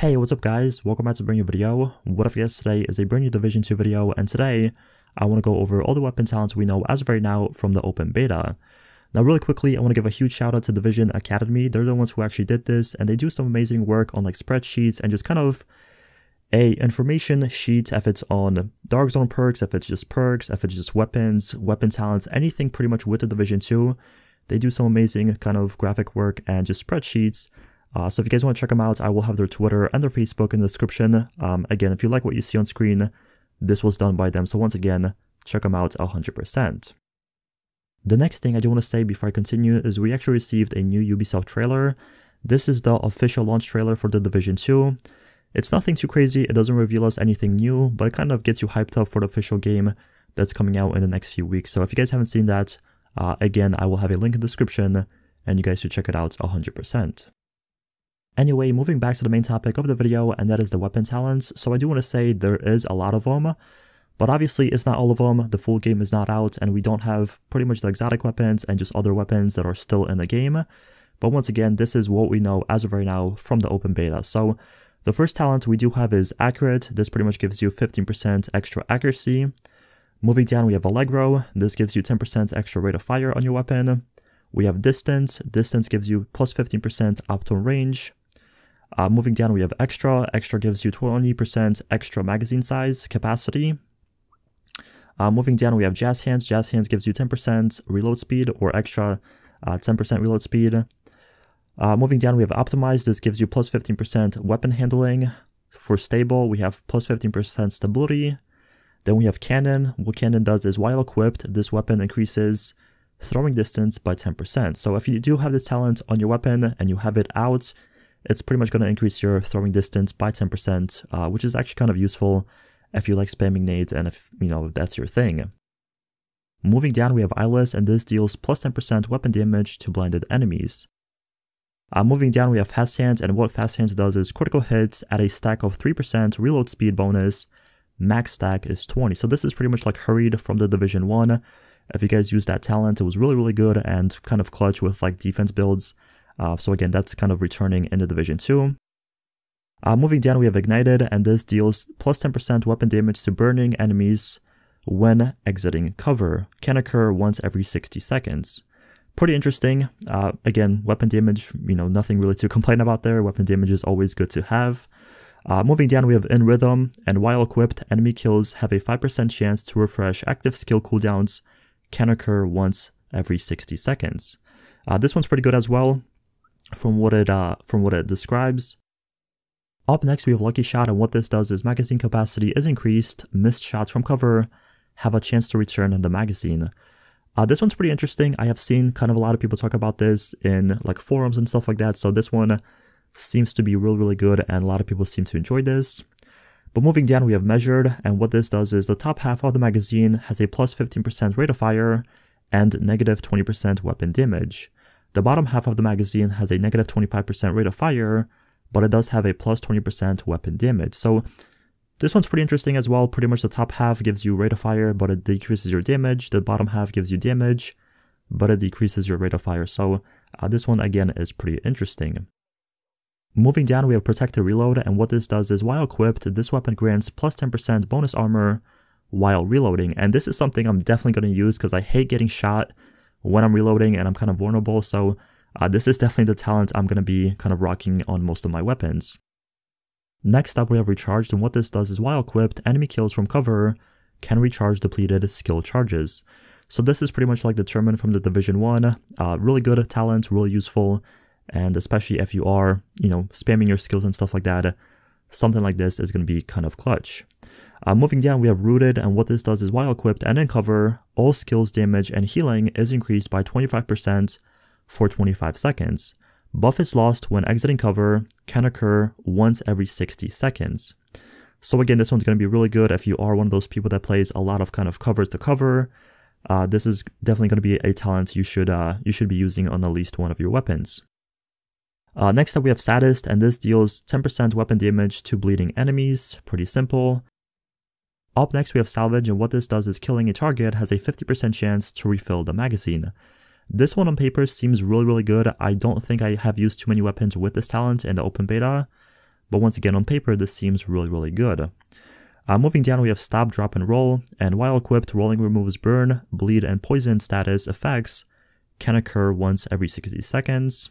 Hey, what's up guys? Welcome back to a brand new video. What if guys, today is a brand new Division 2 video, and today I want to go over all the weapon talents we know as of right now from the open beta. Now really quickly, I want to give a huge shout out to Division Academy. They're the ones who actually did this, and they do some amazing work on like spreadsheets and just kind of a information sheet if it's on Dark Zone perks, if it's just perks, if it's just weapons, weapon talents, anything pretty much with the Division 2. They do some amazing kind of graphic work and just spreadsheets. So if you guys want to check them out, I will have their Twitter and their Facebook in the description. Again, if you like what you see on screen, this was done by them. So once again, check them out 100%. The next thing I do want to say before I continue is we actually received a new Ubisoft trailer. This is the official launch trailer for The Division 2. It's nothing too crazy, it doesn't reveal us anything new, but it kind of gets you hyped up for the official game that's coming out in the next few weeks. So if you guys haven't seen that, again, I will have a link in the description and you guys should check it out 100%. Anyway, moving back to the main topic of the video, and that is the weapon talents. So I do want to say there is a lot of them, but obviously it's not all of them. The full game is not out, and we don't have pretty much the exotic weapons and just other weapons that are still in the game. But once again, this is what we know as of right now from the open beta. So the first talent we do have is Accurate. This pretty much gives you 15% extra accuracy. Moving down, we have Allegro. This gives you 10% extra rate of fire on your weapon. We have Distance. Distance gives you plus 15% optimal range. Moving down, we have Extra. Extra gives you 20% extra magazine size capacity. Moving down, we have Jazz Hands. Jazz Hands gives you 10% reload speed or extra 10% reload speed. Moving down, we have Optimized. This gives you plus 15% weapon handling. For Stable, we have plus 15% stability. Then we have Cannon. What Cannon does is while equipped, this weapon increases throwing distance by 10%. So if you do have this talent on your weapon and you have it out, it's pretty much going to increase your throwing distance by 10%, which is actually kind of useful if you like spamming nades and if, that's your thing. Moving down, we have Eyeless, and this deals plus 10% weapon damage to blinded enemies. Moving down, we have Fast Hands, and what Fast Hands does is critical hits at a stack of 3% reload speed bonus. Max stack is 20. So this is pretty much like Hurried from the Division 1. If you guys use that talent, it was really, really good and kind of clutch with like defense builds. So again, that's kind of returning in the Division 2. Moving down, we have Ignited, and this deals plus 10% weapon damage to burning enemies when exiting cover. Can occur once every 60 seconds. Pretty interesting. Again, weapon damage, nothing really to complain about there. Weapon damage is always good to have. Moving down, we have In Rhythm, and while equipped, enemy kills have a 5% chance to refresh active skill cooldowns. Can occur once every 60 seconds. This one's pretty good as well. From what it describes. Up next, we have Lucky Shot, and what this does is magazine capacity is increased. Missed shots from cover have a chance to return in the magazine. This one's pretty interesting. I have seen kind of a lot of people talk about this in like forums and stuff like that, so this one seems to be really, really good, and a lot of people seem to enjoy this. But moving down, we have Measured, and what this does is the top half of the magazine has a plus 15% rate of fire and negative 20% weapon damage. The bottom half of the magazine has a negative 25% rate of fire, but it does have a plus 20% weapon damage. So this one's pretty interesting as well. Pretty much the top half gives you rate of fire, but it decreases your damage. The bottom half gives you damage, but it decreases your rate of fire. So this one again is pretty interesting. Moving down, we have Protected Reload, and what this does is while equipped, this weapon grants plus 10% bonus armor while reloading. And this is something I'm definitely going to use because I hate getting shot when I'm reloading and I'm kind of vulnerable, so this is definitely the talent I'm going to be kind of rocking on most of my weapons. Next up, we have Recharged, and what this does is while equipped, enemy kills from cover can recharge depleted skill charges. So this is pretty much like Determined from the Division 1, really good talent, really useful, and especially if you are, spamming your skills and stuff like that, something like this is going to be kind of clutch. Moving down, we have Rooted, and what this does is while equipped and in cover, all skills damage and healing is increased by 25% for 25 seconds. Buff is lost when exiting cover, can occur once every 60 seconds. So again, this one's going to be really good if you are one of those people that plays a lot of kind of cover to cover. This is definitely going to be a talent you should be using on at least one of your weapons. Next up, we have Sadist, and this deals 10% weapon damage to bleeding enemies. Pretty simple. Up next, we have Salvage, and what this does is killing a target has a 50% chance to refill the magazine. This one on paper seems really, really good. I don't think I have used too many weapons with this talent in the open beta, but once again on paper this seems really good. Moving down, we have stop, drop, and roll, and while equipped, rolling removes burn, bleed, and poison status effects can occur once every 60 seconds.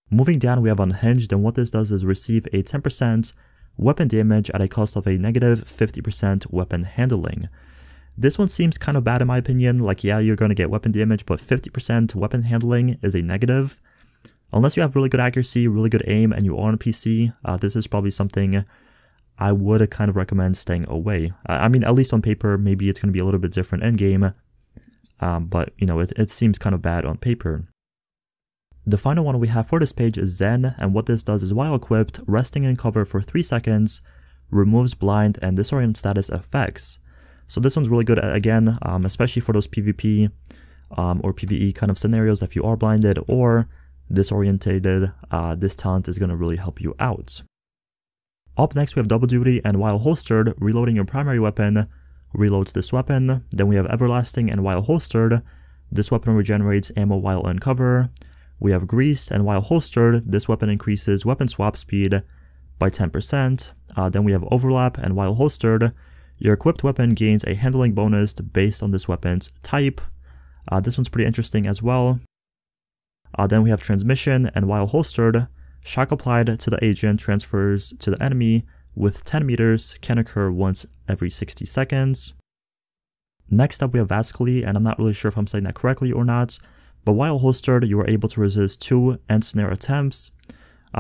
Moving down, we have unhinged, and what this does is receive a 10% weapon damage at a cost of a negative 50% weapon handling. This one seems kind of bad in my opinion. Like, yeah, you're going to get weapon damage, but 50% weapon handling is a negative. Unless you have really good accuracy, really good aim, and you are on PC, this is probably something I would kind of recommend staying away. I mean, at least on paper, maybe it's going to be a little bit different in game, but you know, it seems kind of bad on paper. The final one we have for this page is Zen, and what this does is while equipped, resting in cover for 3 seconds removes blind and disorient status effects. So this one's really good again, especially for those PvP or PvE kind of scenarios. If you are blinded or disorientated, this talent is going to really help you out. Up next we have Double Duty, and while holstered, reloading your primary weapon reloads this weapon. Then we have Everlasting, and while holstered, this weapon regenerates ammo while in cover. We have Greased, and while holstered, this weapon increases weapon swap speed by 10%. Then we have Overlap, and while holstered, your equipped weapon gains a handling bonus based on this weapon's type. This one's pretty interesting as well. Then we have Transmission, and while holstered, shock applied to the agent transfers to the enemy with 10 meters, can occur once every 60 seconds. Next up we have Vasically, and I'm not really sure if I'm saying that correctly or not, but while holstered you are able to resist 2 end snare attempts.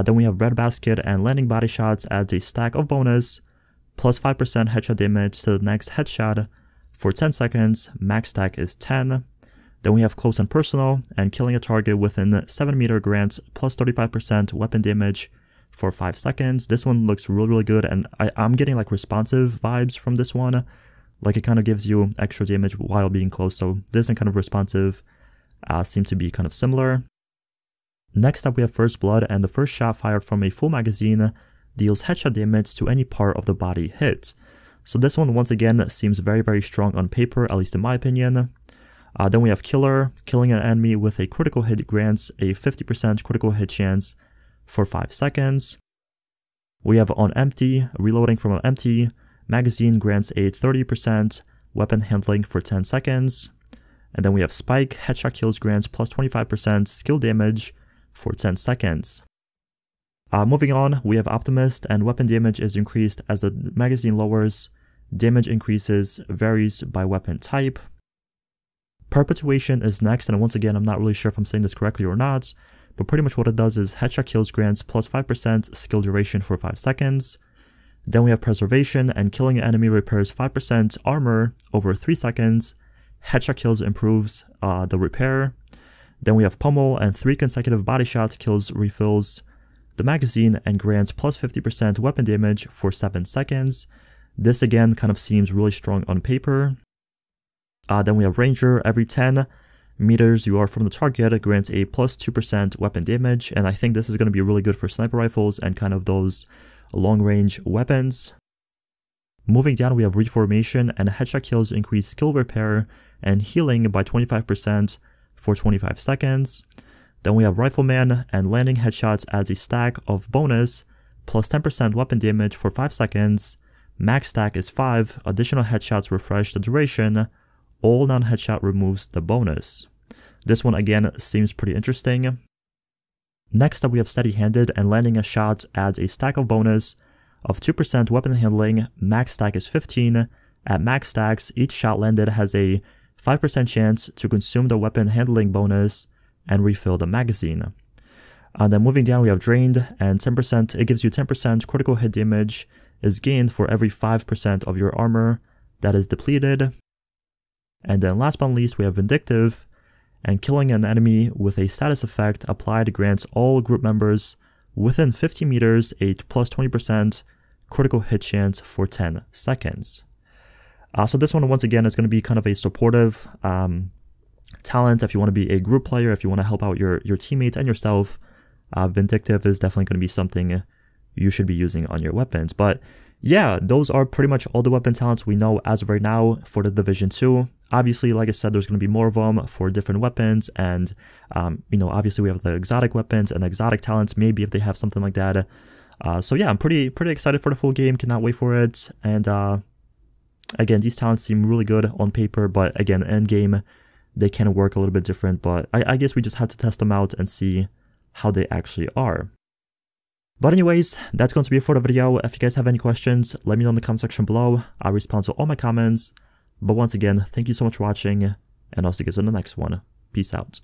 Then we have Breadbasket, and landing body shots adds a stack of bonus, plus 5% headshot damage to the next headshot for 10 seconds, max stack is 10. Then we have Close and Personal, and killing a target within 7 meter grants plus 35% weapon damage for 5 seconds. This one looks really good, and I'm getting like responsive vibes from this one. Like, it kind of gives you extra damage while being close, so this and kind of responsive seem to be kind of similar. Next up we have First Blood, and the first shot fired from a full magazine deals headshot damage to any part of the body hit. So this one once again seems very strong on paper, at least in my opinion. Then we have Killer. Killing an enemy with a critical hit grants a 50% critical hit chance for 5 seconds. We have On Empty. Reloading from an empty magazine grants a 30% weapon handling for 10 seconds. And then we have Spike. Headshot kills grants plus 25% skill damage for 10 seconds. Moving on, we have Optimist, and weapon damage is increased as the magazine lowers. Damage increases varies by weapon type. Perpetuation is next, and once again, I'm not really sure if I'm saying this correctly or not, but pretty much what it does is headshot kills grants plus 5% skill duration for 5 seconds. Then we have Preservation, and killing an enemy repairs 5% armor over 3 seconds. Headshot kills improves the repair. Then we have Pummel, and 3 consecutive body shots kills refills the magazine and grants plus 50% weapon damage for 7 seconds. This again kind of seems really strong on paper. Then we have Ranger. Every 10 meters you are from the target grants a plus 2% weapon damage, and I think this is going to be really good for sniper rifles and kind of those long range weapons. Moving down, we have Reformation, and headshot kills increase skill repair and healing by 25% for 25 seconds. Then we have Rifleman, and landing headshots adds a stack of bonus plus 10% weapon damage for 5 seconds. Max stack is 5. Additional headshots refresh the duration. All non-headshot removes the bonus. This one again seems pretty interesting. Next up we have Steady-Handed, and landing a shot adds a stack of bonus of 2% weapon handling. Max stack is 15. At max stacks, each shot landed has a 5% chance to consume the weapon handling bonus and refill the magazine. Then moving down we have Drained, and 10%, it gives you 10% critical hit damage is gained for every 5% of your armor that is depleted. And then last but not least we have Vindictive, and killing an enemy with a status effect applied grants all group members within 50 meters a plus 20% critical hit chance for 10 seconds. So this one once again is going to be kind of a supportive talent if you want to be a group player, if you want to help out your teammates and yourself. Vindictive is definitely going to be something you should be using on your weapons. But yeah, those are pretty much all the weapon talents we know as of right now for the Division 2. Obviously, like I said, there's going to be more of them for different weapons, and, you know, obviously we have the exotic weapons and the exotic talents, maybe if they have something like that. So yeah, I'm pretty excited for the full game, cannot wait for it, and again, these talents seem really good on paper, but again, end game, they can work a little bit different, but I guess we just have to test them out and see how they actually are. But anyways, that's going to be it for the video. If you guys have any questions, let me know in the comment section below. I'll respond to all my comments. But once again, thank you so much for watching, and I'll see you guys in the next one. Peace out.